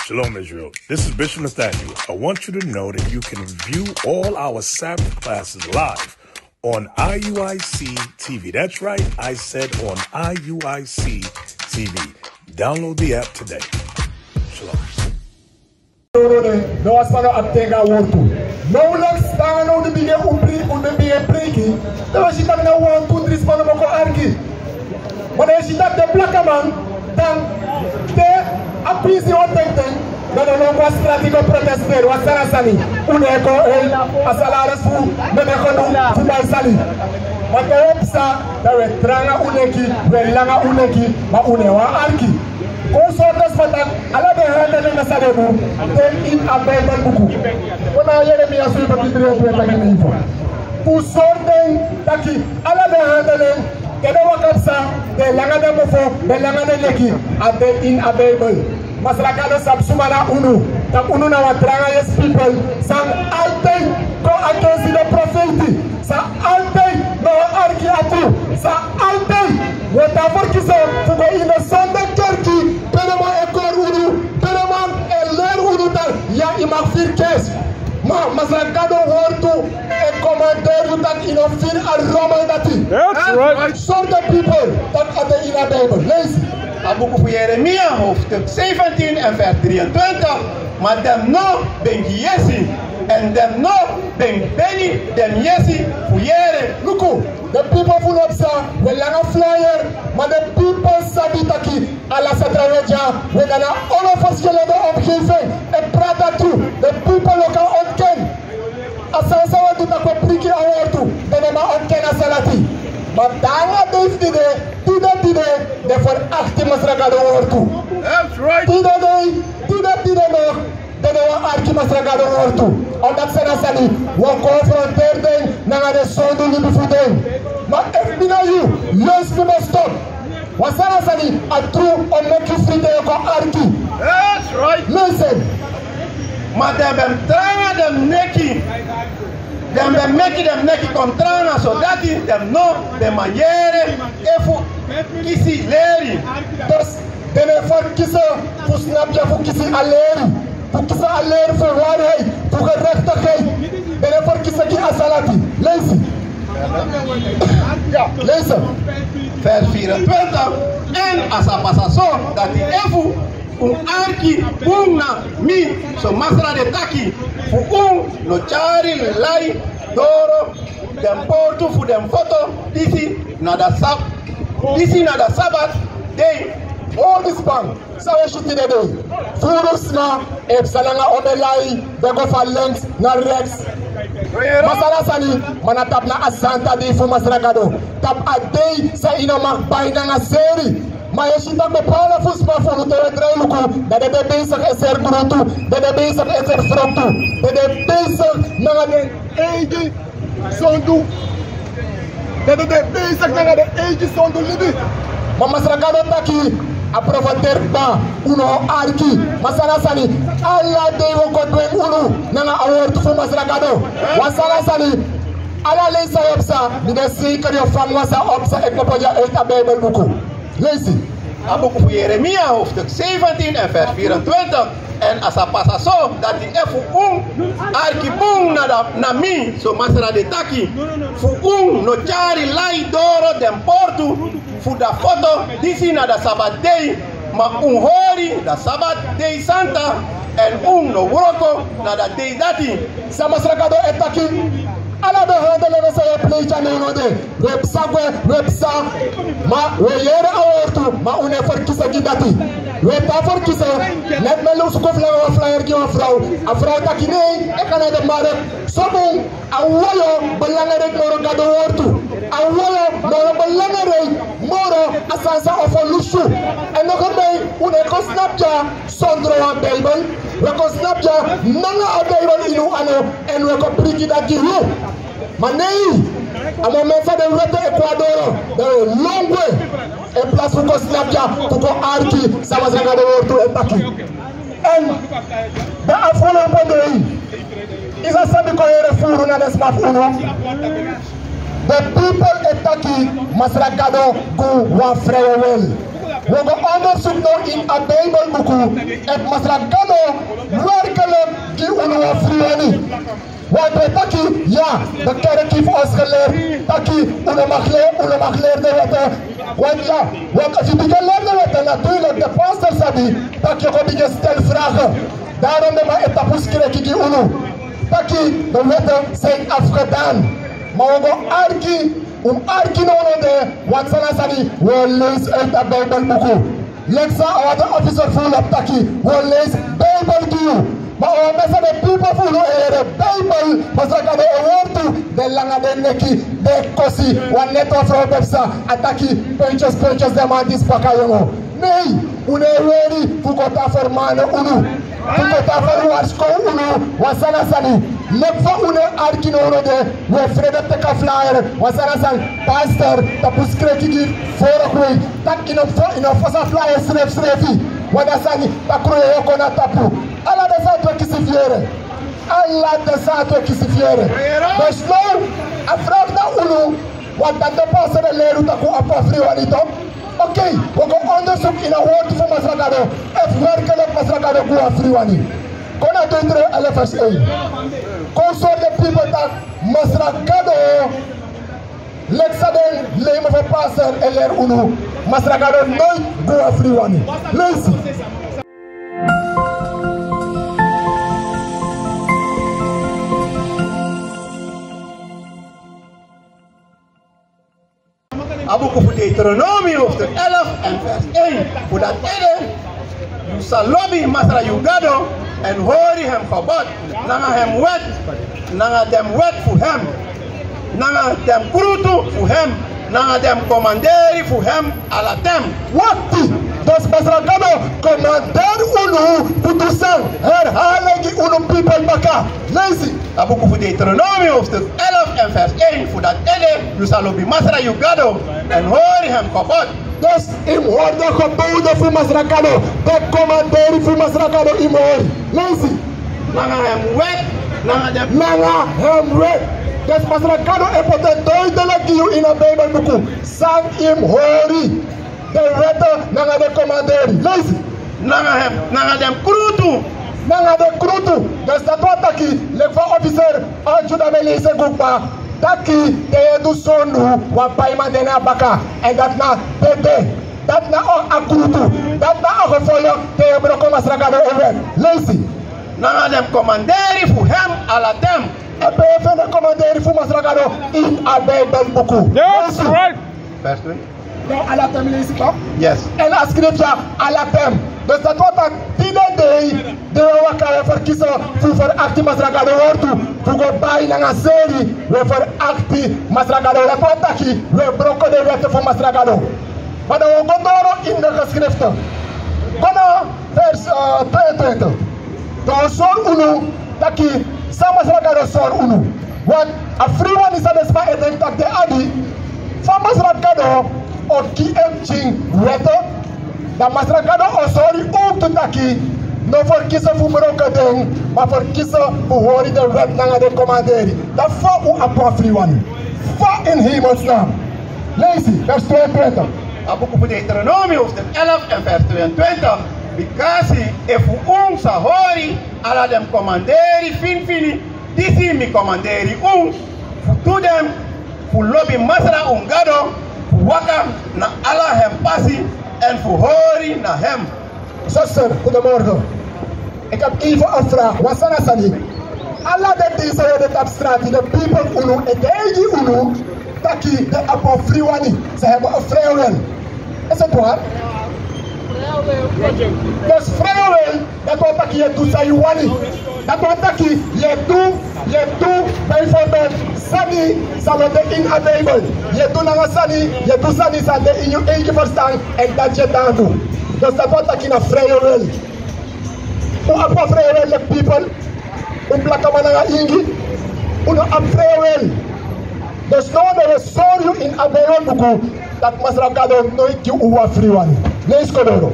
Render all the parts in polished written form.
Shalom, Israel. This is Bishop Nathaniel. I want you to know that you can view all our Sabbath classes live on IUIC TV. That's right, I said on IUIC TV. Download the app today. Shalom. No asmano attenga WORTOE. No lang stanga no de bige preki. Da was it na 1 2 3 spano moko argi. Maar als je dat de blakke man dan de appreci ontdekten dat er nog wat strategie protesteren wat sana sali. Uneko el asalaris fu meneko no fu bij sali. Maar de opsa dat we tranga uneki, we langa uneki, maar unewa argi. Consortes patak ala de hande na sadebu de in abelban buku. Wana Yeremia su ba kitire to ta ni info. Consorten taki ala de hande kede wakapsa de langa de mofo de langa de leki ade in abelban. Masrakado sabsumana unu tak unu na watranga yes people sang alten go against the PROFETI sa alten no arki atu sa alten whatever kiso fugo in the Sunday church penema ekor unu penema eler unu tal ya imak fir kes ma masrakado WORTOE e commander utak ino fir a Roman dati. That's right. So the people that are the in a Bible lazy Boek van Jeremia, hoofdstuk 17 en vers 23. Maar dem no ben Jesi en dem no ben Benny dem Jesi fuyere. Look, the people full of sa, we langa flyer, maar the people sabitaki ala satraweja, we gana all of us geleden omgeven en praat daartoe. The people ook al ontken. Asansa wat doet dat we prikje aan WORTOE, dan we maar ontken asalati. Maar daarna heeft die de voor 18 masragado WORTOE. That's right. Die nog, de we arki masragado WORTOE. Omdat ze dan zeggen, we confronteren naar de zonde die bevoeden. Maar if bina you, luister me stop. Wat ze dan zeggen, a true om met je vrienden ook arki. That's right. Listen. Maar de ben tranga de NAKI. Dem ben meki dem NAKI contrana so dat is dem no de maniere efu kisi leri. Dus de voor kiezen voor snapje voor kiezen alleen. Voor kiezen alleen voor waarheid, voor gerechtigheid. De voor kiezen die asalati. Lees. Ja, lees. Vers 24. En as a passa so dat die efu arki na mi so masra de taki fu no chari LEI doro dem portu fu dem foto disi na da sabat day all this bank so we should today furus na salanga omelai de go for length na rex masala sani manatap na asanta di fu masragado tap a day sa ino magbayna nga seri. Maar je ziet dat bepaalde voetbalvoer te draaien, dat de bezig is er grote, dat de bezig is er vrouwte, dat de bezig naar de eigen zonde, dat de bezig naar de eigen zonde libi. Maar masragado taki, aprovater ba, uno arki, masala sani, alla de wo kodwe uno, nanga award voor masragado, wasala sani. Alla leisa opsa, die de zeker je van wasa opsa, ik moet je uit de Bijbel boeken. Lees het. Boek van Jeremia, hoofdstuk 17 en vers 24. En als het passa zo, dat die efu arki na mi, so masra de taki, fu no chari LEI doro dem portu, fu da foto, disi na da sabat day, ma hori da sabat day santa, en no WORTOE na da day dati. Sa masragado etaki. Ala de handelen we say play channel de websa ma we yere awortu ma une for kisa gidati we ta for kisa net me lu ko flyer ki afrau ta kine e kana de mare sobu awoyo balanga de moro gado wortu awoyo moro balanga de moro asasa of lusu en no ko be une ko snapja sondro wa Bible we ko snapja nanga Bible inu ano en we ko priki da giru. Manei, a moment de rete Ecuador, there is long way. A place for go snapja, to go arki, Samazanga de WORTOE and Taki. And the Afro Bondei is a Sabi Koyere Furu na the smart uno. The people at Taki, Masragado, go one free well. We gaan onderzoek doen in een Bijbelboek. Het masragano werkelijk die onafriani. Want we taki, ja, de kerk heeft ons geleerd. Taki, mag leren de wetten. Want ja, want als je die geleerde wetten, natuurlijk, de pastor zei die, dat je gewoon die stelvragen. Daarom de maar etapus krijg je die unu. Taki, de wetten zijn afgedaan. Maar we gaan arki nono de, wat sana zei, we lezen uit de Bijbelboek. Lexa, wat de officer voelt op taki, we lezen Bijbel. Maar we mensen de people voelen de Bijbel, maar ze gaan de woord de lange de neki, de kosi, wat net of robepsa, ataki, puntjes, de man die spaka jongen. Nee, une ready, fukota formane unu, fukota forwarsko unu, wasana sani. Lekva une arki no de, we frede teka flyer, wasana san, pastor, tapus kreki give, vorokwe, tak in a fosa flyer srefi, wadasani, takroe yoko na tapu. Allah de sato kisifiere. Allah de sato kisifiere. Dus nou, afraag na unu, wat dat de passer de leer dat ku apafri wanito. Oké, we gaan onderzoek in een woord voor Masragado. Of werkelijk Masragado ku afri wani. Kona 2-3 vers 1. Consort de people dat Masragado Lexaden leem van passer en leer unu. Masragado nooit ku afri wani. Lees. Abu voor Deuteronomie hoofdstuk 11 en vers 1. Voor dat ede, you shall lobby Masra Yugado en hoor hem gebod. Nanga hem wet, nanga dem wet voor hem. Nanga dem krutu voor hem. Nanga dem commanderi voor hem alatem. Wat? Dus Masra Gado, commander unu, putusan, herhalen die unu people baka. Lees. Dat boek voor Deuteronomie hoofdstuk 11 en vers 1. Voor dat ede, you shall lobby Masra Yugado en hoor hem gebod. Dus im hoorde geboden voor Masra Gado. De commanderi voor Masra Gado im hoor. Lees. Nanga hem wet, nanga hem wet. Dus Masra Gado heeft duidelijk in een Bijbelboek. Sang im hori. De wetten nanga de commanderi. Lees. Nanga dem krutu. Nanga de krutu. Dus dat wat taki, lekva officer, anju da melise gukba. Taki, de du sondu, wa paima dena baka. En dat na tete. Dat na a krutu. Dat na a gevolg, de broko Masragado over. Lees. Nanga dem commanderi voor hem alatem. En beven de commanderi voor Masragado in a Bijbelboek. Yes, right. Vers 2. Nou, alatem lees ik. Yes. En a scripture alatem. Dus dat wat dat de wakare verkiezen voor verachting Masragado wortu. Voor go bij naar een serie. We verachting Masragado. Dat wat dat we broko de wetten voor Masragado. Maar dan we gaan door in de geschriften. Gaan vers 22. Dan zo'n unu. Dat je samen Masragado zo'n unu. Want a free one is a desma eten dat de adi. Van Masragado. Oki emching wetten. Dat Masragado osori ook te taki. No voor kiezen voor broko ding. Maar voor kiezen voor horen de wet naar de commanderi. Dat voor u apafri one. Voor in hemelsnaam. Lees vers 22. Abu voor Deuteronomie hoofdstuk 11 en vers 22. Bikasi efu sahori ala dem commanderi finfini. Disi mi commanderi to dem voor lobby Masra ungado. Waka na Allah hem passie en voor hori na hem. Zuster, goedemorgen. Ik heb even een vraag. Wat zijn dat? Allah de deze de abstract, de people unu, en de eigen unu, taki de apofriwani. Ze hebben een vrije wil. Is het waar? Dus vrije wil, dat wat taki je doet zijn wani. Dat wat taki je doet bijvoorbeeld sani, salade in a Bijbel. Je doet naar sani, je doet sani salade in je eigen verstand en dat je dan doet. Dus dat wat taki na vrije wil. Hoe apa vrije wil de people? Hoe plakken we naar ingi? Hoe apa vrije wil? Dus nou dat we zorgen in a Bijbelboek dat Masragado nooit je uwa vrije wil. Lees kodoro.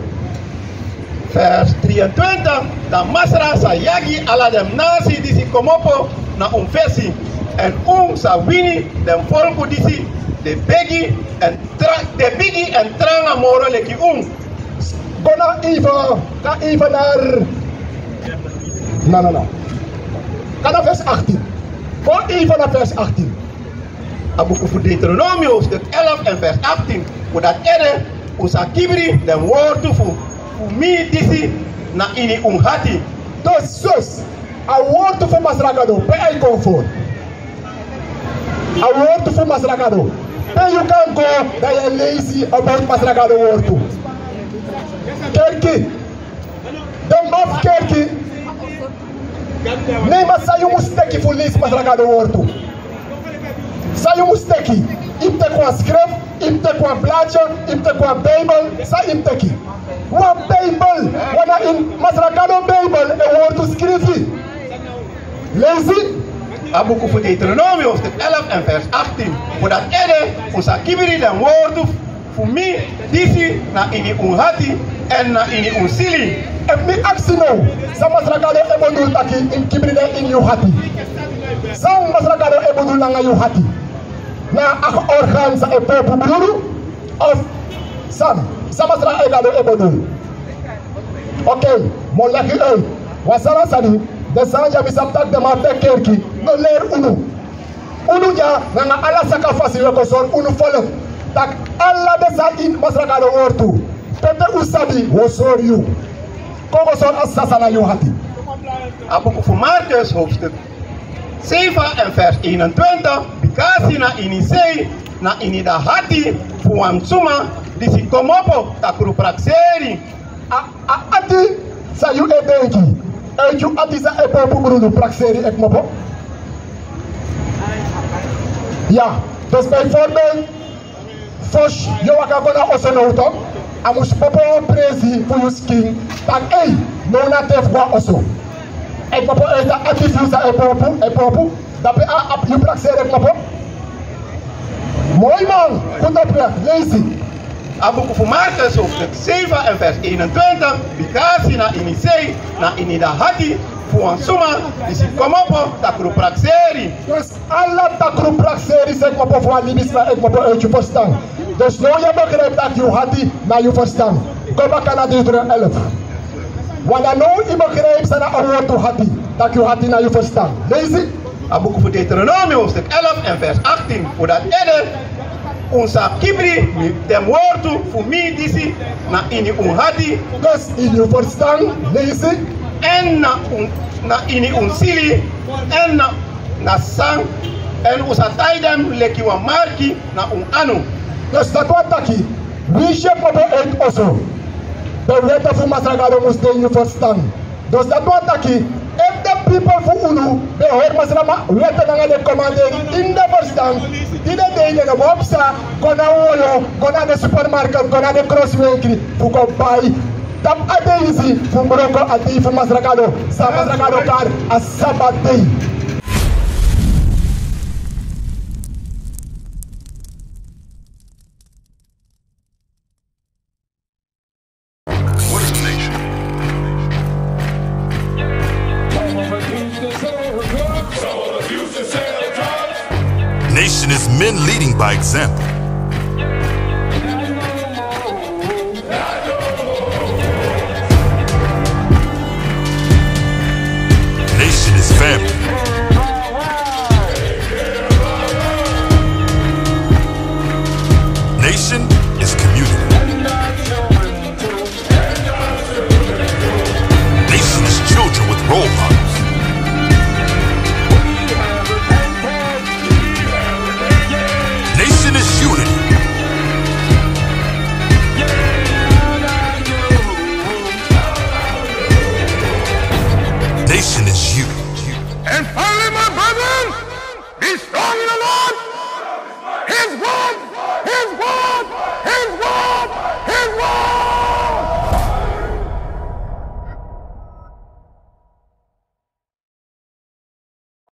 Vers 23. Dat Masra sa yagi ala dem nasi disi komopo na versie. En sa wini dem volku disi de biggie en tranga moro leki Gonna even naar... No. Ga naar vers 18. Go even naar vers 18. Abuku voor Deuteronomie hoofdstuk 11 en vers 18. Voor dat ere, usa kibri, den woord voor mi disi na ini unghati. Dus zus, a woord voor masragado, bij hij comfort. A woord voor masragado. Then you can go that you're lazy about masragado woord. Kerki, de maf kerki. Nee, maar sa je moet steken voor lezen masragado woord. Sa je moet steken. Imte kwa schrift, imte kwa blaadje, imte kwa bijbel, sa imteki. Wat bijbel, wanneer in masragado bijbel een woord schrijven. Lazy. Abuku voor Deuteronomie hoofdstuk 11 en vers 18. Voor dat ere, usa kibiri den woord voor mi disi na ini unghati en na ini unsili. En mi actie nou, sa masragado ebodul taki in kibiri den in you hati. Sa masragado ebodul nanga you hati. Na ach orgaan sa epopu bruru of sam, sa masragado ebodul. Oké, mo laki ei, wasala sani. De sanja bisaptak de mate kerki no leer unu ja nanga ala saka fasi weko son unu follow tak alla de sa in masragado wortu pete usabi wo sor you koko son asasana you hati. Abuku voor Marcus hoofdstuk 7 en vers 21. Bikasi na inisei na inida hati fuamsuma disi komopo takuru prakseri ati sa you edenki. En je atisa epopu brudu praxeri ek mopo. Ja, dus bijvoorbeeld Fosh, je waka gona osonouto. Amus popo prezi voor je skin. Tak ei, no na tef kwa oso. Ek mopo eta atifisa epopu. Dape a you praxeri ek mopo. Mooi man, goed op lazy. Abuku voor Marcus hoofdstuk 7 en vers 21. Bikasi na inisei na inida hati fuansuma disi komopo takru praxeri. Dus alle takru praxeri zeg maar voor libisma ek maar uit je verstaan. Dus nou je begrijpt dat je hati na je verstaan. Kom maar naar Deuteronomie 11. Wanneer nou je begrijpt dat je woord hati, dat je hati na je verstaan. Lees Abuku voor Deuteronomie hoofdstuk 11 en vers 18. Voor dat ede unsa kibri dem woord voor mi disi na ini unhati. Dus in je verstaan, lees en na ini unsili en na sang en usa taidem leki wa marki na anu. Dus dat wat taki, wie je popo uit oso. De wetten voor masragado moest in je verstaan. Dus dat wat taki, if the people voor unu, de hoor masrama wetten dan de commandering in de verstaan. Die de dingen de wopsa, go na oyo, go na de supermarket, go na de crosswinkel, voor go buy. Dat adezi voor broko adi voor masragado, sa masragado kar a sabate. Nation is men leading by example. Nation is family. Nation is community. Nation is children with role models.